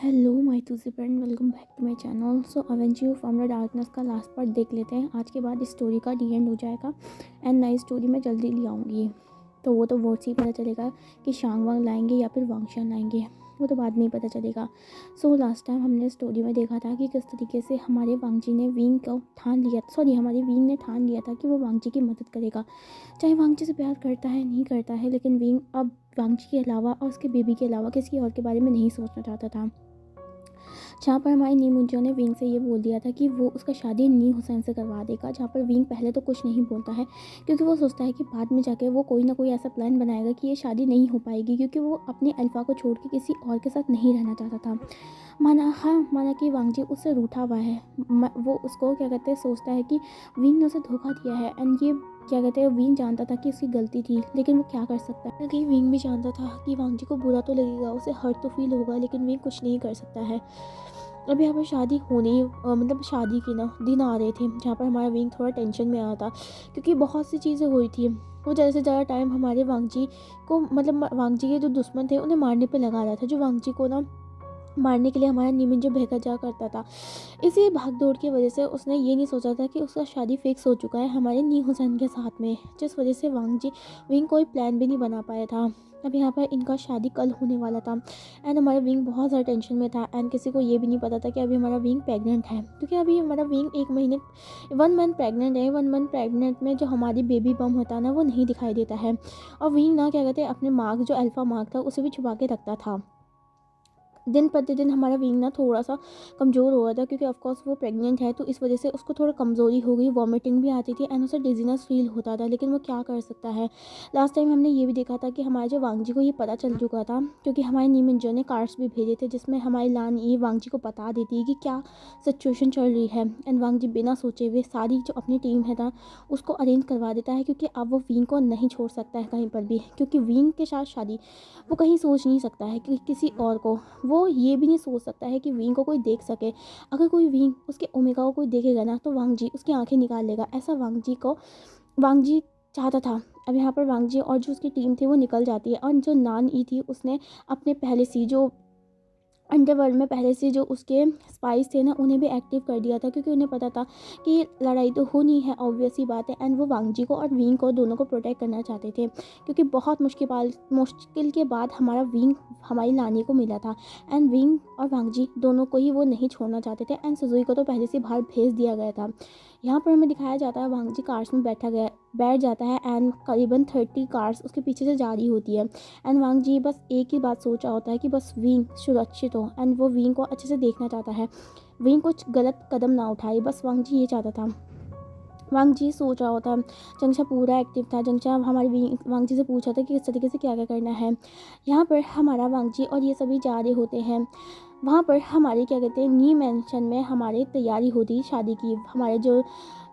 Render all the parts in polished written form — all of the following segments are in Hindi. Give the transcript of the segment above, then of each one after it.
हेलो माय टूसी friend, welcome back to my channel. So avenger from the darkness का लास्ट पार्ट देख लेते हैं। आज के बाद इस स्टोरी का डी एंड हो जाएगा एंड नई स्टोरी मैं जल्दी ले आऊँगी। तो वो तो वर्ड से ही पता चलेगा कि शांग वांग लाएंगे या फिर वांगशान लाएंगे, वो तो बाद में ही पता चलेगा। सो लास्ट टाइम हमने स्टोरी में देखा था कि किस तरीके से हमारे वांगजी ने विंग को ठान लिया, हमारे विंग ने ठान लिया था कि वो वांगजी की मदद करेगा। चाहे वांगजी से प्यार करता है नहीं करता है, लेकिन विंग अब वांगजी के अलावा और उसके बेबी के अलावा किसी और के बारे में नहीं सोचना चाहता था। जहाँ पर हमारी नी मुंजो ने विंग से ये बोल दिया था कि वो उसका शादी नी हुसैन से करवा देगा। जहाँ पर विंग पहले तो कुछ नहीं बोलता है, क्योंकि वो सोचता है कि बाद में जाके वो कोई ना कोई ऐसा प्लान बनाएगा कि ये शादी नहीं हो पाएगी, क्योंकि वो अपनी अल्फा को छोड़ के किसी और के साथ नहीं रहना चाहता था। माना कि वांगजी उससे रूठा हुआ है। वो उसको क्या कहते हैं, सोचता है कि विंग ने उसे धोखा दिया है। एंड ये क्या कहते हैं, विंग जानता था कि उसकी गलती थी, लेकिन वो क्या कर सकता है, क्योंकि विंग भी जानता था कि वांगजी को बुरा तो लगेगा, उसे हर्ट तो फील होगा, लेकिन विंग कुछ नहीं कर सकता है। अब यहाँ पर शादी होने मतलब शादी के ना दिन आ रहे थे, जहाँ पर हमारा विंग थोड़ा टेंशन में आया था, क्योंकि बहुत सी चीज़ें हुई थी। वो ज़्यादा से ज़्यादा टाइम हमारे वांगजी को, मतलब वांगजी के जो दुश्मन थे उन्हें मारने पे लगा रहा था, जो वांगजी को ना मारने के लिए हमारा निमिन जो बहका जा करता था। इसी भाग दौड़ की वजह से उसने ये नहीं सोचा था कि उसका शादी फिक्स हो चुका है हमारे नी हुसैन के साथ में, जिस वजह से विंग कोई प्लान भी नहीं बना पाया था। अब यहाँ पर इनका शादी कल होने वाला था एंड हमारा विंग बहुत ज़्यादा टेंशन में था। एंड किसी को ये भी नहीं पता था कि अभी हमारा विंग प्रेग्नेंट है, क्योंकि अभी हमारा विंग 1 मंथ प्रेग्नेंट है। 1 मंथ प्रेग्नेंट में जो हमारी बेबी बम होता है ना, वो नहीं दिखाई देता है। और विंग ना क्या कहते हैं, अपने मार्क जो अल्फा मार्क था उसे भी छुपा के रखता था। दिन प्रतिदिन हमारा विंग ना थोड़ा सा कमज़ोर हो रहा था, क्योंकि ऑफकोर्स वो प्रेग्नेंट है, तो इस वजह से उसको थोड़ा कमज़ोरी हो गई, वॉमिटिंग भी आती थी एंड उसे डिजीनेस फील होता था, लेकिन वो क्या कर सकता है। लास्ट टाइम हमने ये भी देखा था कि हमारे जो वांगजी को ये पता चल चुका था, क्योंकि हमारे नी मिंजो ने कार्ड्स भी भेजे थे जिसमें हमारी लान ये वांगजी को बता देती है कि क्या सिचुएशन चल रही है। एंड वांगजी बिना सोचे हुए सारी जो अपनी टीम है ना उसको अरेंज करवा देता है, क्योंकि अब वो विंग को नहीं छोड़ सकता है कहीं पर भी, क्योंकि विंग के साथ शादी वो कहीं सोच नहीं सकता है कि किसी और को। वो ये भी नहीं सोच सकता है कि विंग को कोई देख सके। अगर कोई विंग उसके ओमेगा को कोई देखेगा ना, तो वांगजी उसकी आंखें निकाल लेगा। ऐसा वांगजी चाहता था। अब यहाँ पर वांगजी और जो उसकी टीम थी वो निकल जाती है, और जो नान ई थी उसने अपने पहले से जो अंडरवर्ल्ड में पहले से जो उसके स्पाइस थे ना उन्हें भी एक्टिव कर दिया था, क्योंकि उन्हें पता था कि लड़ाई तो होनी है, ऑब्वियस ही बात है। एंड वो वांगजी को और विंग को दोनों को प्रोटेक्ट करना चाहते थे, क्योंकि बहुत मुश्किल के बाद हमारा विंग हमारी लानी को मिला था। एंड विंग और वांगजी दोनों को ही वो नहीं छोड़ना चाहते थे। एंड सुजुई को तो पहले से बाहर भेज दिया गया था। यहाँ पर हमें दिखाया जाता है वांगजी कार्स में बैठ जाता है एंड करीबन 30 कार्स उसके पीछे से जा रही होती है। एंड वांगजी बस एक ही बात सोच रहा होता है कि बस विंग सुरक्षित हो, एंड वो विंग को अच्छे से देखना चाहता है, विंग कुछ गलत कदम ना उठाए, बस वांगजी ये चाहता था। वांगजी सोच रहा होता, जंगशा पूरा एक्टिव था। जंगशा हमारी वांगजी से पूछा था कि किस तरीके से क्या क्या करना है। यहाँ पर हमारा वांगजी और ये सभी जा रहे होते हैं। वहाँ पर हमारे क्या कहते हैं, नी मैंशन में हमारे तैयारी होती शादी की। हमारे जो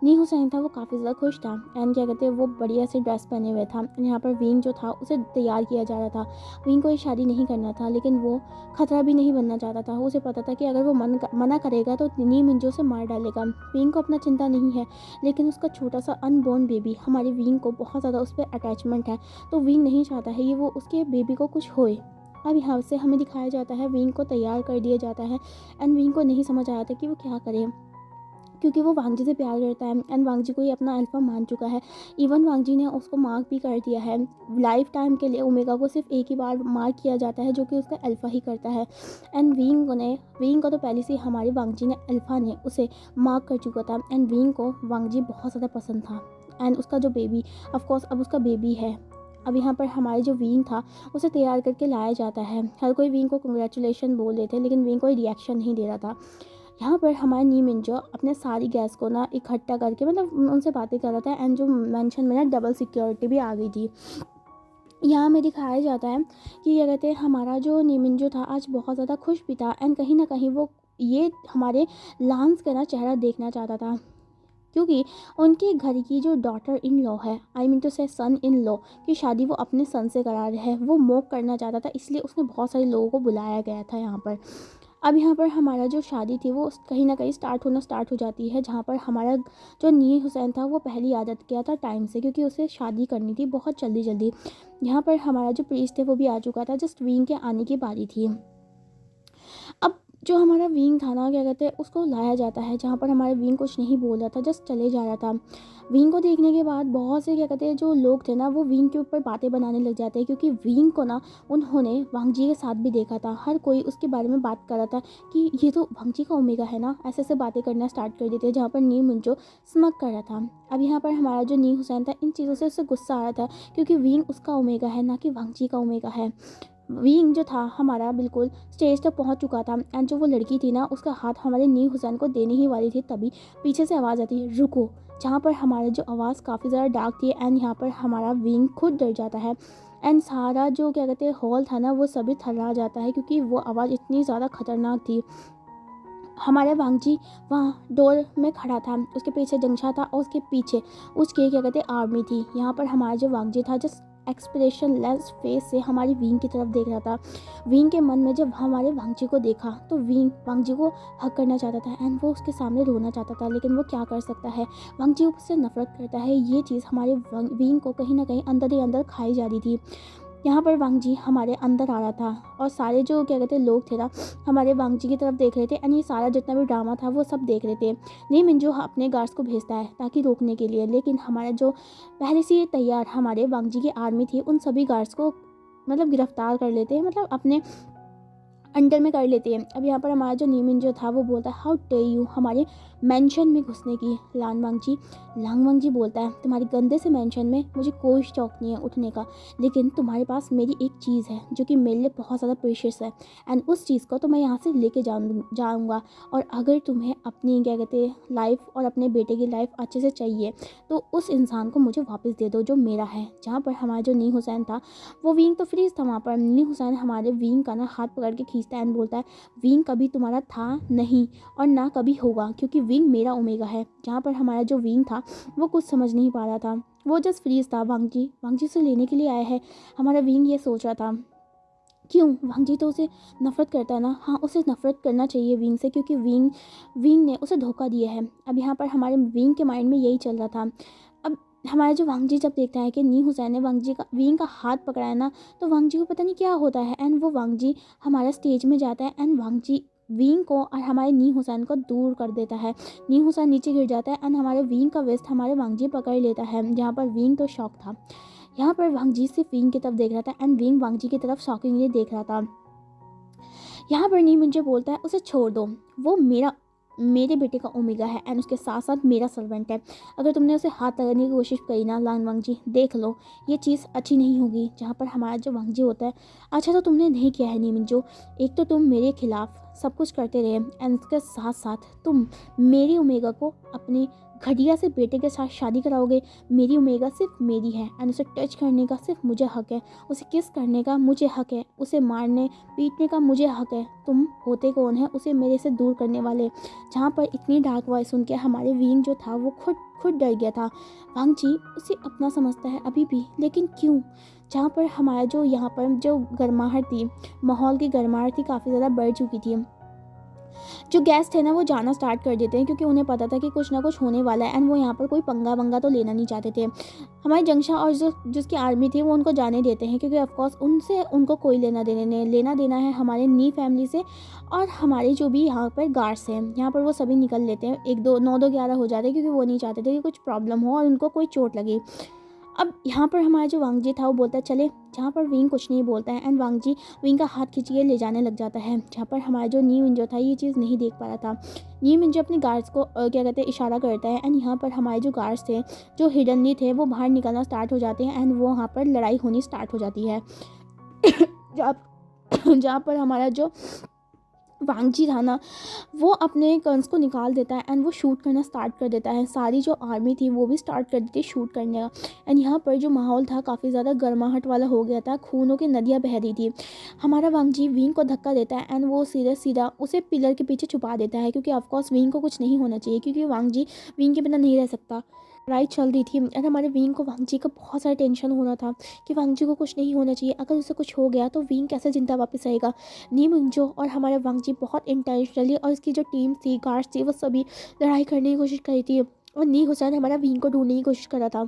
नी हुसैन था वो काफ़ी ज़्यादा खुश था एंड क्या कहते हैं, वो बढ़िया से ड्रेस पहने हुए था। यहाँ पर विंग जो था उसे तैयार किया जा रहा था। विंग को ये शादी नहीं करना था, लेकिन वो खतरा भी नहीं बनना चाहता था। उसे पता था कि अगर वो मना करेगा तो नी मिंजो से मार डालेगा। विंग को अपना चिंता नहीं है, लेकिन उसका छोटा सा अनबॉर्न बेबी हमारे विंग को बहुत ज़्यादा उस पर अटैचमेंट है, तो विंग नहीं चाहता है ये वो उसके बेबी को कुछ होए। अब यहाँ से हमें दिखाया जाता है विंग को तैयार कर दिया जाता है एंड विंग को नहीं समझ आया था कि वो क्या करे, क्योंकि वो वांगजी से प्यार करता है एंड वांगजी को ये अपना अल्फा मान चुका है। इवन वांगजी ने उसको मार्क भी कर दिया है लाइफ टाइम के लिए। ओमेगा को सिर्फ एक ही बार मार्क किया जाता है, जो कि उसका अल्फा ही करता है। एंड विंग को तो पहले से हमारे वांगजी ने अल्फा ने उसे मार्क कर चुका था। एंड विंग को वांगजी बहुत ज़्यादा पसंद था एंड उसका जो बेबी, ऑफकोर्स अब उसका बेबी है। अब यहाँ पर हमारे जो विंग था उसे तैयार करके लाया जाता है। हर कोई विंग को कंग्रेचुलेशन बोल रहे थे, लेकिन विंग कोई रिएक्शन नहीं दे रहा था। यहाँ पर हमारे नी मिंजो अपने सारी गैस को ना इकट्ठा करके, मतलब उनसे बातें कर रहा था। एंड जो मेंशन में ना डबल सिक्योरिटी भी आ गई थी। यहाँ में दिखाया जाता है कि क्या कहते हैं, हमारा जो नी मिंजो था आज बहुत ज़्यादा खुश भी था एंड कहीं ना कहीं वो ये हमारे लांस का ना चेहरा देखना चाहता था, क्योंकि उनके घर की जो डॉटर इन लॉ है, आई मीन टू से सन इन लॉ की शादी वो अपने सन से करा रहे हैं। वो मॉक करना चाहता था, इसलिए उसने बहुत सारे लोगों को बुलाया गया था यहाँ पर। अब यहाँ पर हमारा जो शादी थी वो कहीं ना कहीं स्टार्ट हो जाती है, जहाँ पर हमारा जो नी हुसैन था वो पहले आदत किया था टाइम से, क्योंकि उसे शादी करनी थी बहुत जल्दी जल्दी। यहाँ पर हमारा जो प्रीस्ट थे वो भी आ चुका था, जस्ट विंग के आने की बारी थी। अब जो हमारा विंग था ना, क्या कहते हैं, उसको लाया जाता है जहाँ पर हमारा विंग कुछ नहीं बोल रहा था, जस्ट चले जा रहा था। विंग को देखने के बाद बहुत से, क्या कहते हैं, जो लोग थे ना, वो विंग के ऊपर बातें बनाने लग जाते हैं, क्योंकि विंग को ना उन्होंने वांगजी के साथ भी देखा था। हर कोई उसके बारे में बात कर रहा था कि ये तो वांगजी का ओमेगा है ना, ऐसे ऐसे बातें करना स्टार्ट कर देते हैं, जहाँ पर नी मिंजो स्मक कर रहा था। अब यहाँ पर हमारा जो नी हुसैन था, इन चीज़ों से उससे गुस्सा आ रहा था, क्योंकि विंग उसका ओमेगा है, ना कि वांगजी का ओमेगा है। विंग जो था हमारा बिल्कुल स्टेज तक पहुंच चुका था, एंड जो वो लड़की थी ना, उसका हाथ हमारे नी हुसैन को देने ही वाली थी, तभी पीछे से आवाज़ आती है, रुको। जहाँ पर हमारा जो आवाज़ काफ़ी ज़्यादा डार्क थी, एंड यहाँ पर हमारा विंग खुद डर जाता है, एंड सारा जो, क्या कहते हैं, हॉल था ना, वो सभी थर्रा जाता है, क्योंकि वो आवाज़ इतनी ज़्यादा खतरनाक थी। हमारे वांगजी वहाँ डोर में खड़ा था, उसके पीछे जंगशा था, और उसके पीछे उसके, क्या कहते हैं, आर्मी थी। यहाँ पर हमारा जो वांगजी था, जस्ट एक्सप्रेशन लेस फेस से हमारी विंग की तरफ देख रहा था। विंग के मन में जब हमारे वांगजी को देखा, तो विंग वांगजी को हक करना चाहता था, एंड वो उसके सामने रोना चाहता था, लेकिन वो क्या कर सकता है, वांगजी उससे नफरत करता है। ये चीज़ हमारे विंग को कहीं ना कहीं अंदर ही अंदर खाई जा रही थी। यहाँ पर वांगजी हमारे अंदर आ रहा था, और सारे जो, क्या कहते हैं, लोग थे ना, हमारे वांगजी की तरफ देख रहे थे, एंड ये सारा जितना भी ड्रामा था वो सब देख रहे थे। नी मिंजो अपने गार्ड्स को भेजता है ताकि रोकने के लिए, लेकिन हमारा जो पहले से ही तैयार हमारे वांगजी की आर्मी थी, उन सभी गार्ड्स को मतलब गिरफ्तार कर लेते हैं, मतलब अपने अंडर में कर लेते हैं। अब यहाँ पर हमारा जो नीमिन जो था, वो बोलता है, हाउ डे यू हमारे मेंशन में घुसने की लांग वांगजी बोलता है, तुम्हारे गंदे से मेंशन में मुझे कोई शौक नहीं है उठने का, लेकिन तुम्हारे पास मेरी एक चीज़ है जो कि मेरे लिए बहुत ज़्यादा प्रेशियस है, एंड उस चीज़ को तो मैं यहाँ से लेके जाऊँगा। और अगर तुम्हें अपनी, क्या कहते हैं, लाइफ और अपने बेटे की लाइफ अच्छे से चाहिए, तो उस इंसान को मुझे वापस दे दो जो मेरा है। जहाँ पर हमारा जो नी हुसैन था, वो विंग तो फ्रीज था वहाँ पर, नी हुसैन हमारे विंग का ना हाथ पकड़ के खींचता है, एंड बोलता है, विंग कभी तुम्हारा था नहीं और ना कभी होगा, क्योंकि विंग मेरा ओमेगा है। जहाँ पर हमारा जो विंग था, वो कुछ समझ नहीं पा रहा था, वो जस्ट फ्रीज था। वांगजी से लेने के लिए आया है, हमारा विंग ये सोच रहा था। क्यों, वांगजी तो उसे नफरत करता है ना, हाँ उसे नफरत करना चाहिए विंग से, क्योंकि विंग ने उसे धोखा दिया है। अब यहाँ पर हमारे विंग के माइंड में यही चल रहा था। अब हमारा जो वांगजी जब देखता है कि नी हुसैन ने विंग का हाथ पकड़ा है ना, तो वांगजी को पता नहीं क्या होता है, एंड वो वांगजी हमारा स्टेज में जाता है, एंड वांगजी विंग को और हमारे नी हुसैन को दूर कर देता है। नी हुसैन नीचे गिर जाता है, एंड हमारे विंग का वेस्ट हमारे वांगजी पकड़ लेता है। जहाँ पर विंग तो शॉक था, यहाँ पर वांगजी सिर्फ विंग की तरफ देख रहा था, एंड विंग वांगजी की तरफ शॉकिंगली देख रहा था। यहाँ पर नी मुझे बोलता है, उसे छोड़ दो, वो मेरे बेटे का ओमेगा है, एंड उसके साथ साथ मेरा सर्वेंट है। अगर तुमने उसे हाथ लगाने की कोशिश करी ना लान वांगजी, देख लो ये चीज़ अच्छी नहीं होगी। जहाँ पर हमारा जो वांगजी होता है, अच्छा तो तुमने नहीं किया है नीमिंजो, एक तो तुम मेरे खिलाफ सब कुछ करते रहे, एंड उसके साथ साथ तुम मेरी ओमेगा को अपनी घटिया से बेटे के साथ शादी कराओगे। मेरी ओमेगा सिर्फ मेरी है, एंड उसे टच करने का सिर्फ मुझे हक है, उसे किस करने का मुझे हक है, उसे मारने पीटने का मुझे हक है। तुम होते कौन है उसे मेरे से दूर करने वाले। जहाँ पर इतनी डार्क वॉइस सुन के हमारे विंग जो था, वो खुद डर गया था। वांगजी उसे अपना समझता है अभी भी, लेकिन क्यों। जहाँ पर हमारा जो, यहाँ पर जो गर्माहट थी, माहौल की गर्माहट थी, काफ़ी ज़्यादा बढ़ चुकी थी। जो गेस्ट थे ना, वो जाना स्टार्ट कर देते हैं, क्योंकि उन्हें पता था कि कुछ ना कुछ होने वाला है, एंड वो यहाँ पर कोई पंगा वंगा तो लेना नहीं चाहते थे। हमारे जंगशा और जिसकी आर्मी थी, वो उनको जाने देते हैं, क्योंकि ऑफकोर्स उनको कोई लेना देना है हमारे नी फैमिली से, और हमारे जो भी यहाँ पर गार्ड्स हैं, यहाँ पर वो सभी निकल लेते हैं। 9 2 11 हो जाते हैं, क्योंकि वो नहीं चाहते थे कि कुछ प्रॉब्लम हो और उनको कोई चोट लगे। अब यहाँ पर हमारा जो वांगजी था, वो बोलता है चले, जहाँ पर विंग कुछ नहीं बोलता है, एंड वांगजी विंग का हाथ खींच के ले जाने लग जाता है। जहाँ पर हमारा जो नी मिंजो था, ये चीज़ नहीं देख पा रहा था। नी मिंजो अपने गार्ड्स को क्या कहते हैं, इशारा करता है, एंड यहाँ पर हमारे जो गार्ड्स थे, जो हिडनली थे, वो बाहर निकलना स्टार्ट हो जाते हैं, एंड वो वहाँ पर लड़ाई होनी स्टार्ट हो जाती है। जहाँ पर हमारा जो वांगजी था ना, वो अपने गन्स को निकाल देता है, एंड वो शूट करना स्टार्ट कर देता है। सारी जो आर्मी थी, वो भी स्टार्ट कर देती है शूट करने का, एंड यहाँ पर जो माहौल था, काफ़ी ज़्यादा गर्माहट वाला हो गया था, खूनों की नदियाँ बह रही थी। हमारा वांगजी विंग को धक्का देता है, एंड वो सीधा उसे पिलर के पीछे छुपा देता है, क्योंकि ऑफकोर्स विंग को कुछ नहीं होना चाहिए, क्योंकि वांगजी विंग के बिना नहीं रह सकता। लड़ाई चल रही थी, एंड हमारे विंग को वांगजी का बहुत सारा टेंशन हो रहा था कि वांगजी को कुछ नहीं होना चाहिए। अगर उसे कुछ हो गया तो विंग कैसे जिंदा वापस आएगा। नी मुंजो और हमारे वांगजी बहुत इंटेंशनली, और इसकी जो टीम थी, गार्ड्स थी, वो सभी लड़ाई करने की कोशिश कर रही थी, और नी हुसैन हमारा विंग को ढूंढने की कोशिश कर रहा था।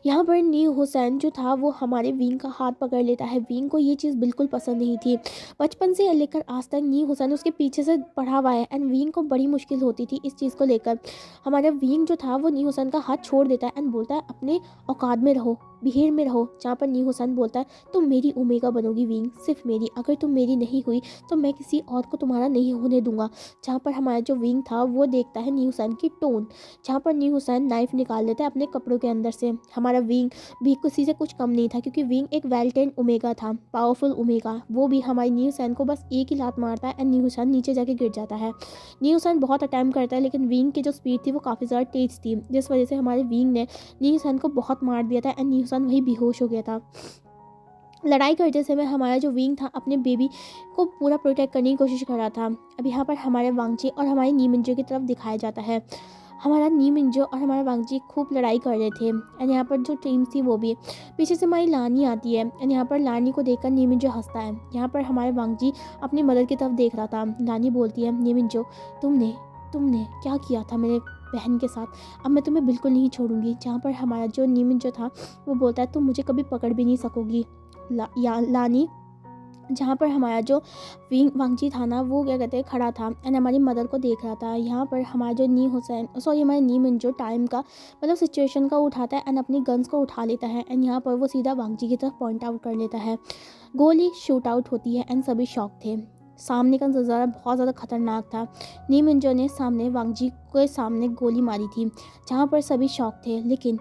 यहाँ पर नी हुसैन जो था वो हमारे विंग का हाथ पकड़ लेता है। विंग को ये चीज़ बिल्कुल पसंद नहीं थी। बचपन से लेकर आज तक नी हुसैन उसके पीछे से पड़ा हुआ है एंड विंग को बड़ी मुश्किल होती थी इस चीज़ को लेकर। हमारा विंग जो था वो नी हुसैन का हाथ छोड़ देता है एंड बोलता है अपने औकात में रहो, बिहेर में रहो। जहाँ पर नी हुसैन बोलता है तुम मेरी ओमेगा बनोगी विंग, सिर्फ मेरी, अगर तुम मेरी नहीं हुई तो मैं किसी और को तुम्हारा नहीं होने दूंगा। जहाँ पर हमारा जो विंग था वो देखता है नी हुसैन की टोन, जहाँ पर नी हुसैन नाइफ निकाल लेता है अपने कपड़ों के अंदर से। हमारा विंग भी किसी से कुछ कम नहीं था क्योंकि विंग एक वेल ट्रेन्ड ओमेगा था, पावरफुल ओमेगा। वो भी हमारी न्यू हुसैन को बस एक ही लात मारता है एंड न्यू हुसैन नीचे जाके गिर जाता है। न्यू हुसैन बहुत अटैम्प्ट करता है लेकिन विंग की जो स्पीड थी वो काफ़ी ज़्यादा तेज थी, जिस वजह से हमारे विंग ने न्यू हुसैन को बहुत मार दिया था एंड न्यू हुसैन वही बेहोश हो गया था। लड़ाई करते समय हमारा जो विंग था अपने बेबी को पूरा प्रोटेक्ट करने की कोशिश कर रहा था। अब यहाँ पर हमारे वांगची और हमारे नी मिंजो की तरफ दिखाया जाता है। हमारा नी मिंजो और हमारा वांगची खूब लड़ाई कर रहे थे एंड यहाँ पर जो टीम थी वो भी। पीछे से हमारी लानी आती है एंड यहाँ पर लानी को देखकर नी मिंजो हंसता है। यहाँ पर हमारे वांगची अपनी मदर की तरफ देख रहा था। लानी बोलती है नी मिंजो तुमने तुमने क्या किया था मेरे बहन के साथ, अब मैं तुम्हें बिल्कुल नहीं छोड़ूंगी। जहाँ पर हमारा जो नी मिंजो था वो बोलता है तुम मुझे कभी पकड़ भी नहीं सकोगी लानी। जहाँ पर हमारा जो वांगची था ना वो क्या कहते हैं खड़ा था एंड हमारी मदर को देख रहा था। यहाँ पर हमारा जो नी हुसैन हमारे नी मिंजो टाइम का मतलब सिचुएशन का उठाता है एंड अपनी गन्स को उठा लेता है एंड यहाँ पर वो सीधा वांगची की तरफ पॉइंट आउट कर लेता है। गोली शूट आउट होती है एंड सभी शॉक थे। सामने का नज़ारा बहुत ज़्यादा खतरनाक था। नी मिंजो ने सामने वांगची के सामने गोली मारी थी, जहाँ पर सभी शॉक थे। लेकिन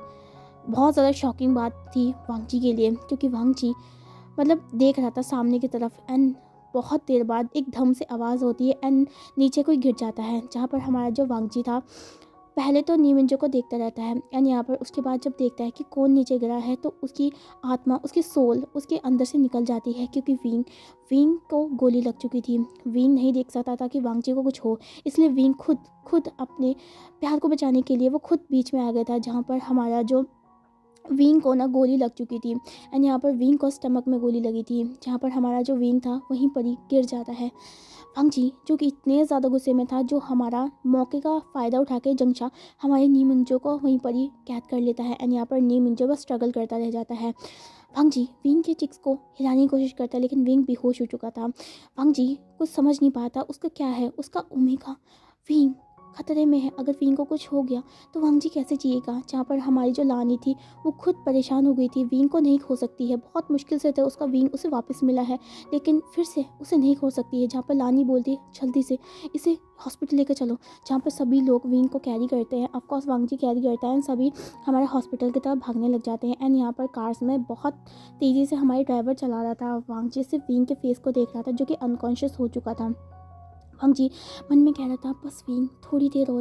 बहुत ज़्यादा शॉकिंग बात थी वांगची के लिए क्योंकि वांगची मतलब देख रहा था सामने की तरफ एंड बहुत देर बाद एक धम से आवाज़ होती है एंड नीचे कोई गिर जाता है। जहाँ पर हमारा जो वांगची था पहले तो नी मिंजो को देखता रहता है एंड यहाँ पर उसके बाद जब देखता है कि कौन नीचे गिरा है तो उसकी आत्मा, उसकी सोल उसके अंदर से निकल जाती है क्योंकि विंग को गोली लग चुकी थी। विंग नहीं देख सकता था कि वांगची को कुछ हो, इसलिए विंग खुद अपने प्यार को बचाने के लिए वो खुद बीच में आ गया था। जहाँ पर हमारा जो विंग को ना गोली लग चुकी थी एंड यहाँ पर विंग को स्टमक में गोली लगी थी। जहाँ पर हमारा जो विंग था वहीं पर ही गिर जाता है। वांगची जो कि इतने ज़्यादा गुस्से में था, जो हमारा मौके का फ़ायदा उठा के जंगशा हमारे नी मिंजो को वहीं पर ही कैद कर लेता है एंड यहाँ पर नी मिंजो बस स्ट्रगल करता रह जाता है। वांगची विंग के चिक्स को हिलाने की कोशिश करता है लेकिन विंग बेहोश हो चुका था। वांगची कुछ समझ नहीं पाता उसका क्या है, उसका ओमेगा विंग खतरे में है। अगर विंग को कुछ हो गया तो वांगची कैसे जिएगा। जहाँ पर हमारी जो लानी थी वो खुद परेशान हो गई थी, विंग को नहीं खो सकती है, बहुत मुश्किल से तो उसका विंग उसे वापस मिला है लेकिन फिर से उसे नहीं खो सकती है। जहाँ पर लानी बोलती है जल्दी से इसे हॉस्पिटल लेकर चलो। जहाँ पर सभी लोग विंग को कैरी करते हैं, ऑफकोर्स वांगची कैरी करता है एंड सभी हमारे हॉस्पिटल की तरफ भागने लग जाते हैं। एंड यहाँ पर कार्स में बहुत तेज़ी से हमारे ड्राइवर चला रहा था। वांगची सिर्फ विंग के फेस को देख रहा था जो कि अनकॉन्शियस हो चुका था। वांगची मन में कह रहा था बस विंग थोड़ी देर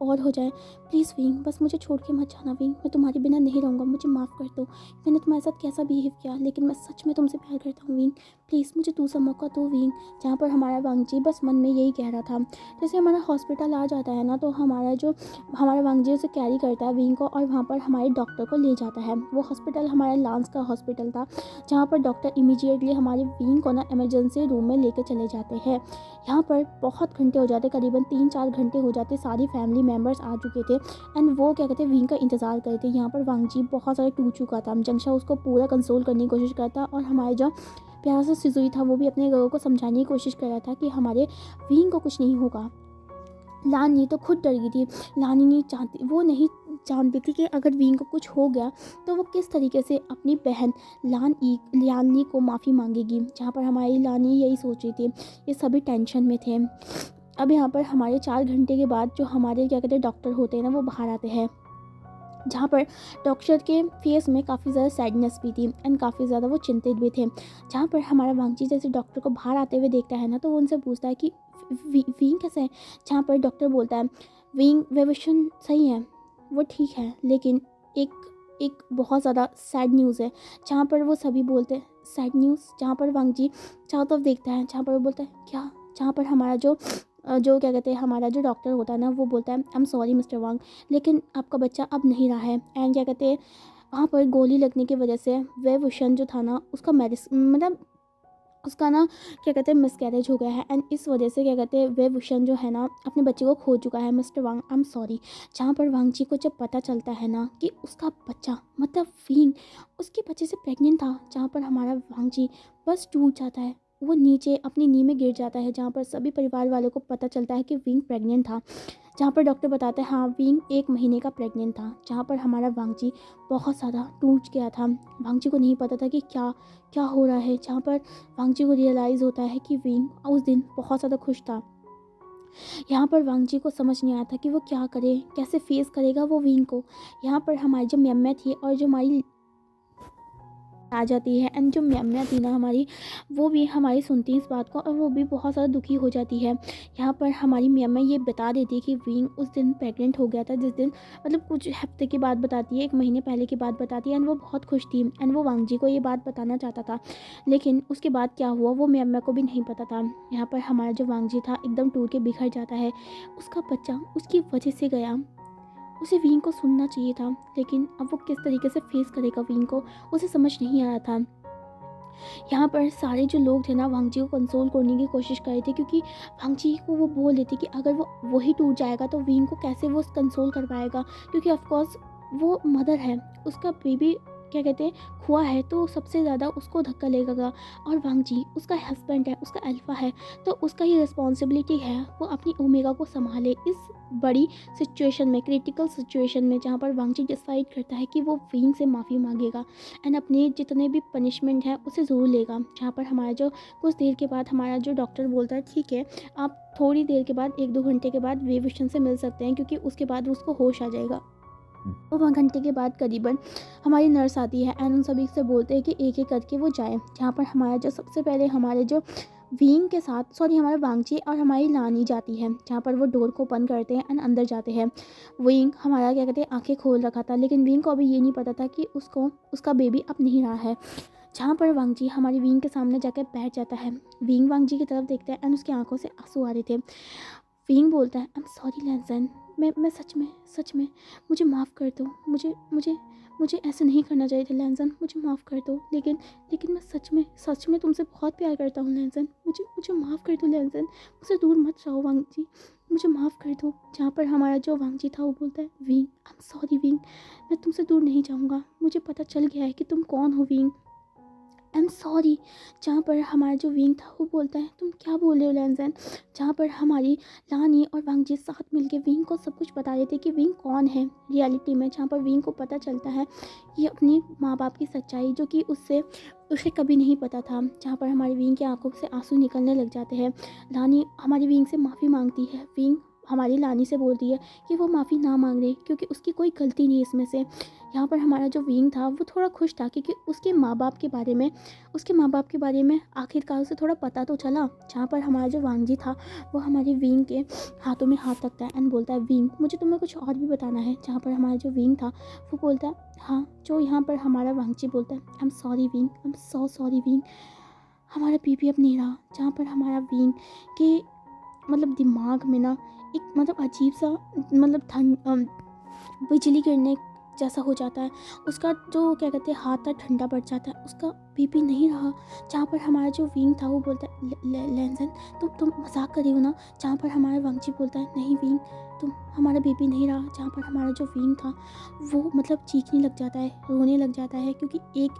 और हो जाए, प्लीज़ विंग बस मुझे छोड़ के मत जाना विंग, मैं तुम्हारे बिना नहीं रहूँगा, मुझे माफ़ कर दो, मैंने तुम्हारे साथ कैसा बिहेव किया लेकिन मैं सच में तुमसे प्यार करता हूँ विंग, प्लीज़ मुझे दूसरा मौका दो विंग। जहाँ पर हमारा वांगची बस मन में यही कह रहा था। जैसे हमारा हॉस्पिटल आ जाता है ना तो हमारा वांगची उसे कैरी करता है विंग को और वहाँ पर हमारे डॉक्टर को ले जाता है। वो हॉस्पिटल हमारे लांस का हॉस्पिटल था, जहाँ पर डॉक्टर इमीडिएटली हमारे विंग को ना इमरजेंसी रूम में लेकर चले जाते हैं। यहाँ पर बहुत घंटे हो जाते, करीबन 3-4 घंटे हो जाते, सारी फैमिली मेम्बर्स आ चुके थे एंड वो क्या कहते हैं विंग का इंतज़ार करते। यहाँ पर वांगची बहुत ज़्यादा टूट चुका था। जंगशा उसको पूरा कंसोल करने की कोशिश करता और हमारे जो प्यारा सा सिजुई था वो भी अपने लोगों को समझाने की कोशिश कर रहा था कि हमारे विंग को कुछ नहीं होगा। लानी तो खुद डर गई थी। लानी नहीं जानती थी कि अगर विंग को कुछ हो गया तो वो किस तरीके से अपनी बहन लानी को माफ़ी मांगेगी। जहाँ पर हमारी लानी यही सोच रही थी, ये सभी टेंशन में थे। अब यहाँ पर हमारे 4 घंटे के बाद जो हमारे क्या कहते हैं डॉक्टर होते हैं ना वो बाहर आते हैं। जहाँ पर डॉक्टर के फेस में काफ़ी ज़्यादा सैडनेस भी थी एंड काफ़ी ज़्यादा वो चिंतित भी थे। जहाँ पर हमारा वांगची जैसे डॉक्टर को बाहर आते हुए देखता है ना तो वो उनसे पूछता है कि विंग कैसे है। जहाँ पर डॉक्टर बोलता है विंग वेवशन सही है, वो ठीक है, लेकिन एक बहुत ज़्यादा सैड न्यूज़ है। जहाँ पर वो सभी बोलते हैं सैड न्यूज़। जहाँ पर वांगची चारों तरफ देखता है, जहाँ पर वो बोलता है क्या। जहाँ पर हमारा जो क्या कहते हैं हमारा जो डॉक्टर होता है ना वो बोलता है आई एम सॉरी मिस्टर वांग, लेकिन आपका बच्चा अब नहीं रहा है। एंड क्या कहते हैं वहाँ पर गोली लगने की वजह से वेवुशन जो था ना उसका मेडिसिन मतलब उसका ना क्या कहते हैं मिसकैरेज हो गया है, एंड इस वजह से क्या कहते हैं वे वुशन जो है ना अपने बच्चे को खो चुका है। Mister Wang, I am sorry. जहाँ पर वांग जी को जब पता चलता है ना कि उसका बच्चा मतलब विंग उसके बच्चे से प्रेग्नेंट था, जहाँ पर हमारा वांग जी बस टूट जाता है, वो नीचे अपनी नी में गिर जाता है। जहाँ पर सभी परिवार वालों को पता चलता है कि विंग प्रेग्नेंट था, जहाँ पर डॉक्टर बताते हैं हाँ विंग 1 महीने का प्रेग्नेंट था। जहाँ पर हमारा वांग जी बहुत ज़्यादा टूट गया था। वांग जी को नहीं पता था कि क्या क्या हो रहा है। जहाँ पर वांग जी को रियलाइज़ होता है कि विंग उस दिन बहुत ज़्यादा खुश था। यहाँ पर वांग जी को समझ नहीं आया था कि वो क्या करे, कैसे फेस करेगा वो विंग को। यहाँ पर हमारी जो म्याम्या थी और जो हमारी आ जाती है, एंड जो म्याम्या थी ना हमारी, वो भी हमारी सुनती है इस बात को और वो भी बहुत ज़्यादा दुखी हो जाती है। यहाँ पर हमारी म्याम्या ये बता देती है कि विंग उस दिन प्रेग्नेंट हो गया था, जिस दिन मतलब कुछ हफ्ते की बात बताती है, 1 महीने पहले की बात बताती है, एंड वो बहुत खुश थी, एंड वो वांग जी को ये बात बताना चाहता था, लेकिन उसके बाद क्या हुआ वो म्याम्या को भी नहीं पता था। यहाँ पर हमारा जो वांग जी था एकदम टूट के बिखर जाता है। उसका बच्चा उसकी वजह से गया, उसे विंग को सुनना चाहिए था, लेकिन अब वो किस तरीके से फेस करेगा विंग को, उसे समझ नहीं आ रहा था। यहाँ पर सारे जो लोग थे ना वांग जी को कंसोल करने की कोशिश कर रहे थे, क्योंकि वांग जी को वो बोल रहे थे कि अगर वो वही टूट जाएगा तो विंग को कैसे वो कंसोल कर पाएगा, क्योंकि ऑफकोर्स वो मदर है, उसका बेबी क्या कहते हैं हुआ है तो सबसे ज़्यादा उसको धक्का लगेगा। और वांग जी उसका हस्बैंड है, उसका अल्फा है, तो उसका ये रिस्पॉन्सिबिलिटी है वो अपनी ओमेगा को संभाले इस बड़ी सिचुएशन में, क्रिटिकल सिचुएशन में, जहाँ पर वांग जी डिसाइड करता है कि वो विंग से माफ़ी मांगेगा एंड अपने जितने भी पनिशमेंट है उसे ज़रूर लेगा। जहाँ पर हमारा जो कुछ देर के बाद हमारा जो डॉक्टर बोलता है ठीक है आप थोड़ी देर के बाद 1-2 घंटे के बाद वेविशन से मिल सकते हैं, क्योंकि उसके बाद उसको होश आ जाएगा। 2 घंटे के बाद करीबन हमारी नर्स आती है एंड उन सभी से बोलते हैं कि एक एक करके वो जाए। जहाँ पर हमारा जो सबसे पहले हमारे जो विंग के साथ सॉरी हमारे वांगची और हमारी लानी जाती है, जहाँ पर वो डोर को ओपन करते हैं एंड अंदर जाते हैं। विंग हमारा क्या कहते हैं आंखें खोल रखा था, लेकिन विंग को अभी ये नहीं पता था कि उसको उसका बेबी अब नहीं रहा है। जहाँ पर वांग जी हमारी विंग के सामने जाकर बैठ जाता है, विंग वांग जी की तरफ देखता है एंड उसकी आंखों से आंसू आ रहे थे। विंग बोलता है आई एम सॉरी लैंसन, मैं सच में मुझे माफ़ कर दो, मुझे मुझे ऐसे नहीं करना चाहिए था लैंसन, मुझे माफ़ कर दो, लेकिन मैं सच में तुमसे बहुत प्यार करता हूँ लैंसन, मुझे माफ़ कर दो लैंसन, मुझसे दूर मत जाओ वांग जी, मुझे माफ़ कर दो। जहाँ पर हमारा जो वांग जी था वो बोलता है wing I am sorry wing, मैं तुमसे दूर नहीं जाऊँगा, मुझे पता चल गया है कि तुम कौन हो विंग, आई एम सॉरी। जहाँ पर हमारा जो विंग था वो बोलता है तुम क्या बोल रहे हो लैंसन। जहाँ पर हमारी लानी और वांगजी साथ मिलके विंग को सब कुछ बता रहे थे कि विंग कौन है रियलिटी में। जहाँ पर विंग को पता चलता है ये अपनी माँ बाप की सच्चाई, जो कि उसे कभी नहीं पता था। जहाँ पर हमारी विंग की आंखों से आंसू निकलने लग जाते हैं। लानी हमारी विंग से माफ़ी मांगती है, विंग हमारी लानी से बोलती है कि वो माफ़ी ना मांग रही क्योंकि उसकी कोई गलती नहीं इसमें से। यहाँ पर हमारा जो विंग था वो थोड़ा खुश था, क्योंकि उसके माँ बाप के बारे में आखिरकार उसे थोड़ा पता तो चला। जहाँ पर हमारा जो वांग जी था वो हमारे विंग के हाथों में हाथ रखता है एंड बोलता है विंग मुझे तुम्हें कुछ और भी बताना है। जहाँ पर हमारा जो विंग था वो बोलता है हाँ। जो यहाँ पर हमारा वांग जी बोलता है I am sorry wing, I am so sorry wing, हमारा बीबी अब नहीं रहा। जहाँ पर हमारा विंग के मतलब दिमाग में ना एक मतलब अजीब सा मतलब बिजली गिरने जैसा हो जाता है। उसका जो क्या कहते हैं हाथ था ठंडा पड़ जाता है, उसका बीपी नहीं रहा। जहाँ पर हमारा जो विंग था वो बोलता है लैंसन तुम मजाक कर रही हो ना। जहाँ पर हमारा वांगची बोलता है नहीं विंग तुम हमारा बीपी नहीं रहा। जहाँ पर हमारा जो विंग था वो मतलब चीखने लग जाता है, रोने लग जाता है, क्योंकि एक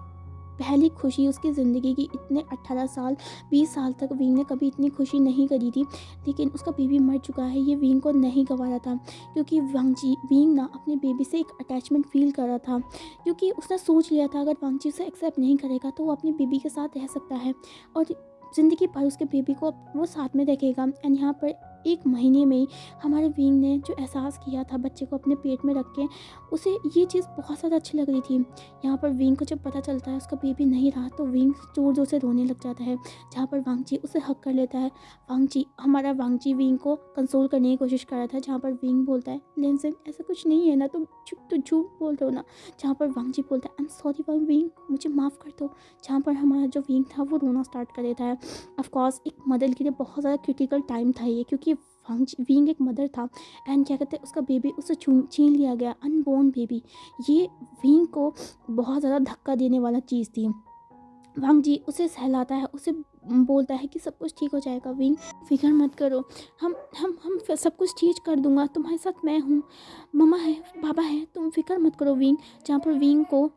पहली खुशी उसकी ज़िंदगी की। इतने 18 साल 20 साल तक विंग ने कभी इतनी खुशी नहीं करी थी, लेकिन उसका बेबी मर चुका है ये विंग को नहीं गवा रहा था। क्योंकि विंग ना अपने बेबी से एक अटैचमेंट फील कर रहा था, क्योंकि उसने सोच लिया था अगर वांगची उसे एक्सेप्ट नहीं करेगा तो वो अपने बेबी के साथ रह सकता है और ज़िंदगी भर उसके बेबी को वो साथ में रखेगा। एंड यहाँ पर 1 महीने में ही हमारे विंग ने जो एहसास किया था बच्चे को अपने पेट में रख के, उसे ये चीज़ बहुत ज़्यादा अच्छी लग रही थी। यहाँ पर विंग को जब पता चलता है उसका बेबी नहीं रहा तो विंग ज़ोर ज़ोर से रोने लग जाता है। जहाँ पर वांगची उसे हक कर लेता है। हमारा वांगची विंग को कंसोल करने की कोशिश कर रहा था। जहाँ पर विंग बोलता है लेंसन ऐसा कुछ नहीं है ना, तुम झूठ बोल रहे हो ना। जहाँ पर वांगची बोलता है आई एम सॉरी विंग मुझे माफ़ कर दो। जहाँ पर हमारा जो विंग था वो रोना स्टार्ट कर देता है। ऑफकोर्स एक मदर के लिए बहुत ज़्यादा क्रिटिकल टाइम था ये, क्योंकि विंग एक मदर था एंड क्या कहते हैं उसका बेबी उससे छीन लिया गया, अनबोर्न बेबी। ये विंग को बहुत ज़्यादा धक्का देने वाला चीज़ थी। वांग जी उसे सहलाता है, उसे बोलता है कि सब कुछ ठीक हो जाएगा विंग, फिक्र मत करो, हम सब कुछ ठीक कर दूंगा, तुम्हारे साथ मैं हूँ, मम्मा है, पापा है, तुम फिक्र मत करो विंग। जहाँ पर विंग को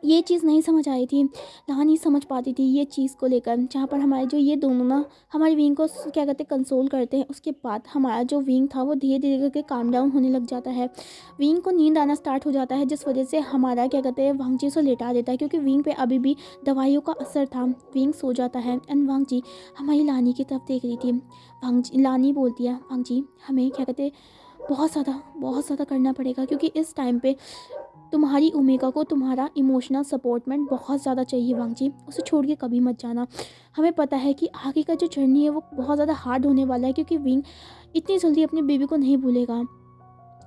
ये चीज़ नहीं समझ आई थी, ना नहीं समझ पाती थी ये चीज़ को लेकर। जहाँ पर हमारे जो ये दोनों ना हमारे विंग को क्या कहते हैं कंसोल करते हैं, उसके बाद हमारा जो विंग था वो धीरे धीरे करके काम डाउन होने लग जाता है। विंग को नींद आना स्टार्ट हो जाता है, जिस वजह से हमारा क्या कहते हैं वांगजी उसे लेटा देता है, क्योंकि विंग पे अभी भी दवाइयों का असर था। विंग सो जाता है एंड वांगजी हमारी लानी की तरफ देख रही थी। वांगजी लानी बोलती है, वांगजी हमें क्या कहते हैं बहुत ज़्यादा करना पड़ेगा, क्योंकि इस टाइम पे तुम्हारी ओमेगा को तुम्हारा इमोशनल सपोर्टमेंट बहुत ज़्यादा चाहिए वांगजी, उसे छोड़ के कभी मत जाना। हमें पता है कि आगे का जो जर्नी है वो बहुत ज़्यादा हार्ड होने वाला है, क्योंकि विंग इतनी जल्दी अपने बेबी को नहीं भूलेगा।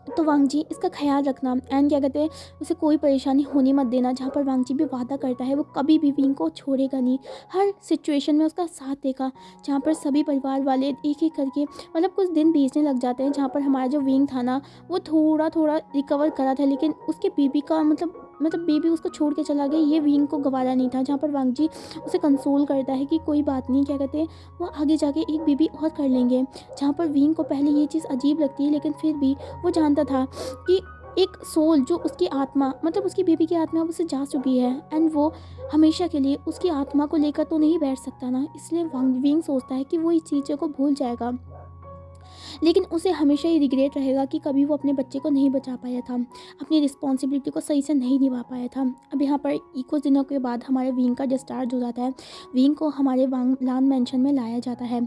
तो वांगजी इसका ख्याल रखना एंड क्या कहते हैं उसे कोई परेशानी होने मत देना। जहाँ पर वांगजी भी वादा करता है वो कभी भी विंग को छोड़ेगा नहीं, हर सिचुएशन में उसका साथ देगा। जहाँ पर सभी परिवार वाले एक एक करके मतलब कुछ दिन बीतने लग जाते हैं, जहाँ पर हमारा जो विंग था ना वो थोड़ा थोड़ा रिकवर करा था, लेकिन उसके बेबी का मतलब बेबी उसको छोड़ के चला गया, ये विंग को गवारा नहीं था। जहाँ पर वांगजी उसे कंसोल करता है कि कोई बात नहीं, क्या कहते हैं वो आगे जाके एक बेबी और कर लेंगे। जहाँ पर विंग को पहले ये चीज़ अजीब लगती है, लेकिन फिर भी वो जानता था कि एक सोल जो उसकी आत्मा मतलब उसकी बेबी की आत्मा उससे जा चुकी है एंड वो हमेशा के लिए उसकी आत्मा को लेकर तो नहीं बैठ सकता ना, इसलिए विंग सोचता है कि वो इस चीज़ों को भूल जाएगा, लेकिन उसे हमेशा ये रिग्रेट रहेगा कि कभी वो अपने बच्चे को नहीं बचा पाया था, अपनी रिस्पॉन्सिबिलिटी को सही से नहीं निभा पाया था। अब यहाँ पर कुछ दिनों के बाद हमारे विंग का डिस्चार्ज हो जाता है। विंग को हमारे लान मेंशन में लाया जाता है।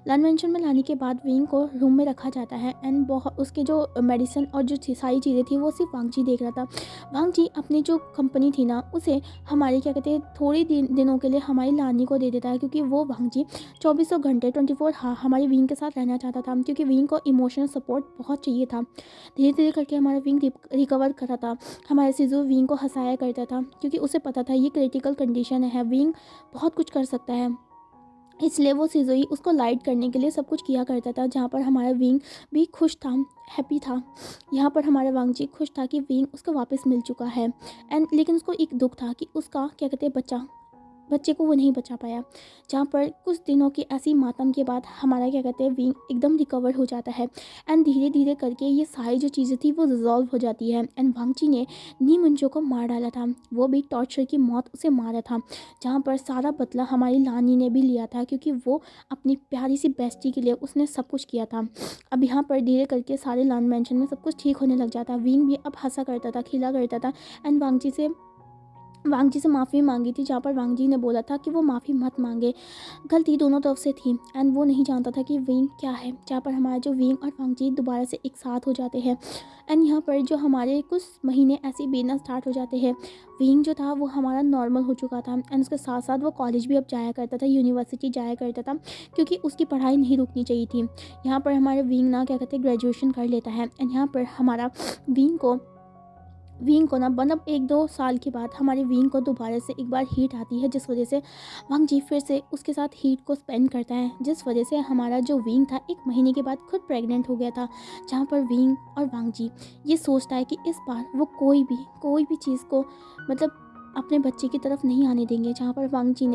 लान मेंशन में लाने के बाद विंग को रूम में रखा जाता है एंड बहुत उसके जो मेडिसिन और जो सारी चीज़ें थी वो सिर्फ वांगजी देख रहा था। वांगजी अपनी जो कंपनी थी ना उसे हमारे क्या कहते हैं थोड़ी दिनों के लिए हमारी लानी को दे देता है, क्योंकि वो वांगजी 24 घंटे 24 हमारे विंग के साथ रहना चाहता था, क्योंकि विंग को इमोशनल सपोर्ट बहुत चाहिए था। धीरे धीरे करके हमारा विंग रिकवर करा था। हमारे सिजो विंग को हंसाया करता था, क्योंकि उसे पता था ये क्रिटिकल कंडीशन है, विंग बहुत कुछ कर सकता है, इसलिए वो सिजोई उसको लाइट करने के लिए सब कुछ किया करता था। जहाँ पर हमारा विंग भी खुश था, हैप्पी था। यहाँ पर हमारा वांगजी खुश था कि विंग उसको वापस मिल चुका है एंड लेकिन उसको एक दुख था कि उसका क्या कहते हैं बच्चे को वो नहीं बचा पाया। जहाँ पर कुछ दिनों की ऐसी मातम के बाद हमारा क्या कहते हैं विंग एकदम रिकवर हो जाता है एंड धीरे धीरे करके ये सारी जो चीज़ें थी वो रिजॉल्व हो जाती है एंड वांगजी ने नी मुंजो को मार डाला था, वो भी टॉर्चर की मौत उसे मारा था। जहाँ पर सारा बदला हमारी लानी ने भी लिया था, क्योंकि वो अपनी प्यारी सी बेस्टी के लिए उसने सब कुछ किया था। अब यहाँ पर धीरे करके सारे लान मेंशन में सब कुछ ठीक होने लग जाता। विंग भी अब हंसा करता था, खिला करता था एंड वांगजी से माफ़ी मांगी थी। जहाँ पर वांगजी ने बोला था कि वो माफ़ी मत मांगे, गलती दोनों तरफ से थी एंड वो नहीं जानता था कि विंग क्या है। जहाँ पर हमारा जो विंग और वांगजी दोबारा से एक साथ हो जाते हैं एंड यहाँ पर जो हमारे कुछ महीने ऐसे बीतना स्टार्ट हो जाते हैं। विंग जो था वो हमारा नॉर्मल हो चुका था एंड उसके साथ साथ वो कॉलेज भी अब जाया करता था, यूनिवर्सिटी जाया करता था, क्योंकि उसकी पढ़ाई नहीं रुकनी चाहिए थी। यहाँ पर हमारे विंग ना क्या कहते हैं ग्रेजुएशन कर लेता है एंड यहाँ पर हमारा विंग को ना मतलब 1-2 साल के बाद हमारे विंग को दोबारा से एक बार हीट आती है, जिस वजह से वांगजी फिर से उसके साथ हीट को स्पेंड करता है, जिस वजह से हमारा जो विंग था 1 महीने के बाद खुद प्रेग्नेंट हो गया था। जहाँ पर विंग और वांगजी ये सोचता है कि इस बार वो कोई भी चीज़ को मतलब अपने बच्चे की तरफ नहीं आने देंगे। जहाँ पर वांगजी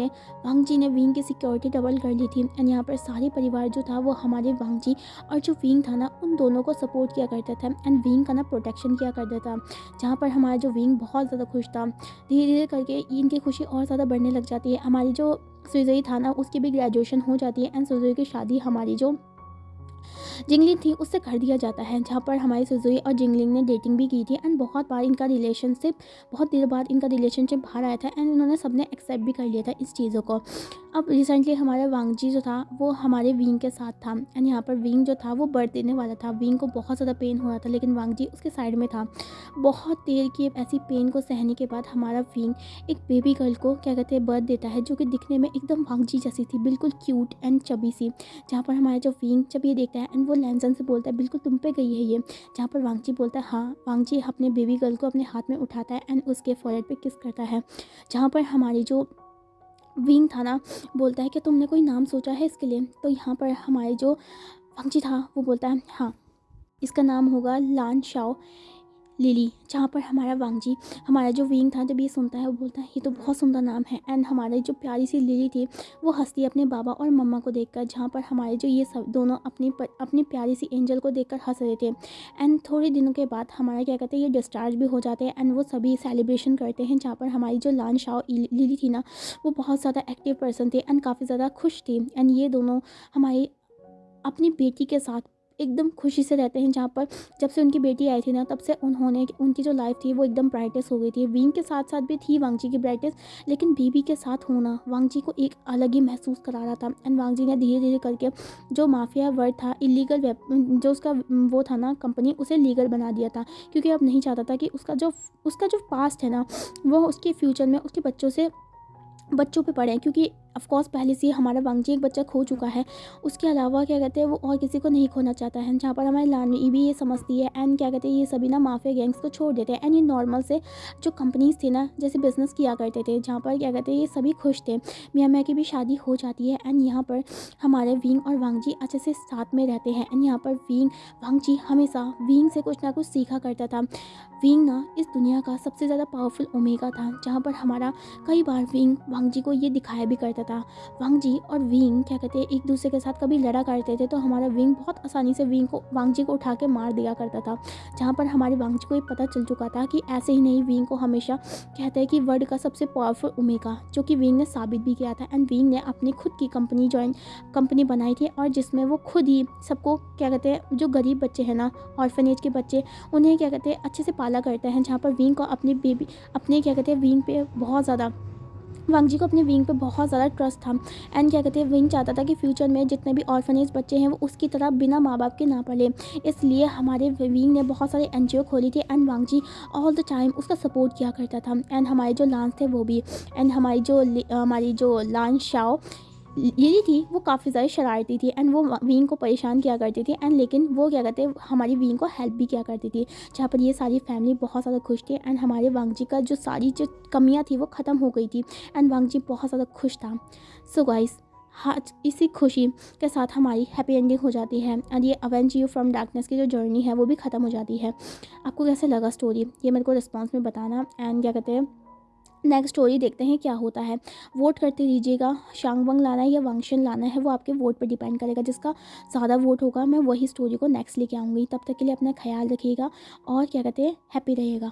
ने विंग की सिक्योरिटी डबल कर ली थी एंड यहाँ पर सारे परिवार जो था वो हमारे वांगजी और जो विंग था ना उन दोनों को सपोर्ट किया करता था एंड विंग का ना प्रोटेक्शन किया करता था। जहाँ पर हमारा जो विंग बहुत ज़्यादा खुश था। धीरे धीरे करके इनकी खुशी और ज़्यादा बढ़ने लग जाती है। हमारी जो सुजोई था ना उसकी भी ग्रेजुएशन हो जाती है एंड सुजोई की शादी हमारी जो जिंगलिंग थी उससे कर दिया जाता है। जहाँ पर हमारी सुजुई और जिंगलिंग ने डेटिंग भी की थी एंड बहुत देर बाद इनका रिलेशनशिप बाहर आया था एंड इन्होंने सबने एक्सेप्ट भी कर लिया था इस चीज़ों को। अब रिसेंटली हमारा वांगजी जो था वो हमारे विंग के साथ था एंड यहाँ पर विंग जो था वो बर्थ देने वाला था। विंग को बहुत ज़्यादा पेन हो रहा था, लेकिन वांगजी उसके साइड में था। बहुत देर की ऐसी पेन को सहने के बाद हमारा विंग एक बेबी गर्ल को क्या कहते हैं बर्थ देता है, जो कि दिखने में एकदम वांगजी जैसी थी, बिल्कुल क्यूट एंड चबी सी। जहाँ पर हमारा जो विंग जब ये देखता है एंड वो लैंसन से बोलता है बिल्कुल तुम पे गई है ये। जहाँ पर वांगजी बोलता है हाँ। वांगजी अपने बेबी गर्ल को अपने हाथ में उठाता है एंड उसके फॉरहेड पे किस करता है। जहाँ पर हमारी जो विंग था ना बोलता है कि तुमने कोई नाम सोचा है इसके लिए। तो यहाँ पर हमारे जो वांगजी था वो बोलता है हाँ, इसका नाम होगा लान शाओ। लिली, जहाँ पर हमारा वांगजी, हमारा जो विंग था, जब ये सुनता है वो बोलता है ये तो बहुत सुंदर नाम है। एंड हमारी जो प्यारी सी लिली थी वो हंसती है अपने बाबा और मम्मा को देखकर, जहाँ पर हमारे जो ये सब दोनों अपनी प्यारी सी एंजल को देखकर हंस रहे थे। एंड थोड़े दिनों के बाद हमारा क्या कहते हैं ये डिस्चार्ज भी हो जाते हैं एंड वो सभी सेलिब्रेशन करते हैं, जहाँ पर हमारी जो लान शाओ लिली थी ना, वो बहुत ज़्यादा एक्टिव पर्सन थी एंड काफ़ी ज़्यादा खुश थी। एंड ये दोनों हमारी अपनी बेटी के साथ एकदम खुशी से रहते हैं, जहाँ पर जब से उनकी बेटी आई थी ना, तब से उनकी जो लाइफ थी वो एकदम ब्राइटेस्ट हो गई थी। विंग के साथ साथ भी थी वांगजी की ब्राइटेस्ट, लेकिन बीबी के साथ होना वांगजी को एक अलग ही महसूस करा रहा था। एंड वांगजी ने धीरे धीरे करके जो माफिया वर्ड था, इलीगल जो उसका वो था ना कंपनी, उसे लीगल बना दिया था, क्योंकि अब नहीं चाहता था कि उसका जो पास्ट है ना, वो उसके फ्यूचर में उसके बच्चों पे पड़े, क्योंकि ऑफ कोर्स पहले से ही हमारा वांगजी एक बच्चा खो चुका है। उसके अलावा क्या कहते हैं वो और किसी को नहीं खोना चाहता है, जहाँ पर हमारी लानी भी ये समझती है। एंड क्या कहते हैं ये सभी ना माफिया गैंग्स को छोड़ देते हैं एंड ये नॉर्मल से जो कंपनीज थे ना, जैसे बिजनेस किया करते थे, जहाँ पर क्या कहते हैं ये सभी खुश थे। मियाँ मियाँ की भी शादी हो जाती है एंड यहाँ पर हमारे विंग और वांगजी अच्छे से साथ में रहते हैं। एंड यहाँ पर वांगजी हमेशा विंग से कुछ ना कुछ सीखा करता था। विंग ना इस दुनिया का सबसे ज़्यादा पावरफुल ओमेगा था, जहाँ पर हमारा कई बार विंग वांगजी को ये दिखाया भी करता था। वांगजी और विंग क्या कहते हैं एक दूसरे के साथ कभी लड़ा करते थे, तो हमारा विंग बहुत आसानी से वांगजी को उठा के मार दिया करता था, जहाँ पर हमारे वांगजी को ये पता चल चुका था कि ऐसे ही नहीं, विंग को हमेशा कहते हैं कि वर्ल्ड का सबसे पावरफुल ओमेगा, जो कि विंग ने साबित भी किया था। एंड विंग ने अपनी खुद की कंपनी बनाई थी, और जिसमें वो खुद ही सबको क्या कहते हैं जो गरीब बच्चे हैं ना, ऑर्फनेज के बच्चे, उन्हें क्या कहते हैं अच्छे से पाला करते हैं, जहाँ पर विंग को अपने क्या कहते हैं विंग पे बहुत ज़्यादा वांगजी को अपने विंग पे बहुत ज़्यादा ट्रस्ट था। एंड क्या कहते हैं विंग चाहता था कि फ्यूचर में जितने भी ऑर्फनेज बच्चे हैं वो उसकी तरह बिना माँ बाप के ना पले, इसलिए हमारे विंग ने बहुत सारे एनजीओ खोली थी एंड वांगजी ऑल द टाइम उसका सपोर्ट किया करता था। एंड हमारे जो लांस थे वो भी, एंड हमारी जो लान शाओ लिली थी वो काफ़ी ज़्यादा शरारती थी एंड वो विंग को परेशान किया करती थी। एंड लेकिन वो क्या कहते हैं हमारी विंग को हेल्प भी किया करती थी, जहाँ पर ये सारी फैमिली बहुत ज़्यादा खुश थी। एंड हमारे वांगजी का जो सारी जो कमियाँ थी वो ख़त्म हो गई थी एंड वांगजी बहुत ज़्यादा खुश था। सो गाइस, आज इसी खुशी के साथ हमारी हैप्पी एंडिंग हो जाती है एंड ये अवेंज यू फ्रॉम डार्कनेस की जो जर्नी है वो भी ख़त्म हो जाती है। आपको कैसे लगा स्टोरी, ये मेरे को रिस्पॉन्स में बताना। एंड क्या कहते हैं नेक्स्ट स्टोरी देखते हैं क्या होता है। वोट करते रहिएगा, शांगवंग लाना है या वांगशन लाना है, वो आपके वोट पर डिपेंड करेगा। जिसका ज़्यादा वोट होगा मैं वही स्टोरी को नेक्स्ट लेके आऊँगी। तब तक के लिए अपना ख्याल रखिएगा और क्या कहते हैं हैप्पी रहिएगा।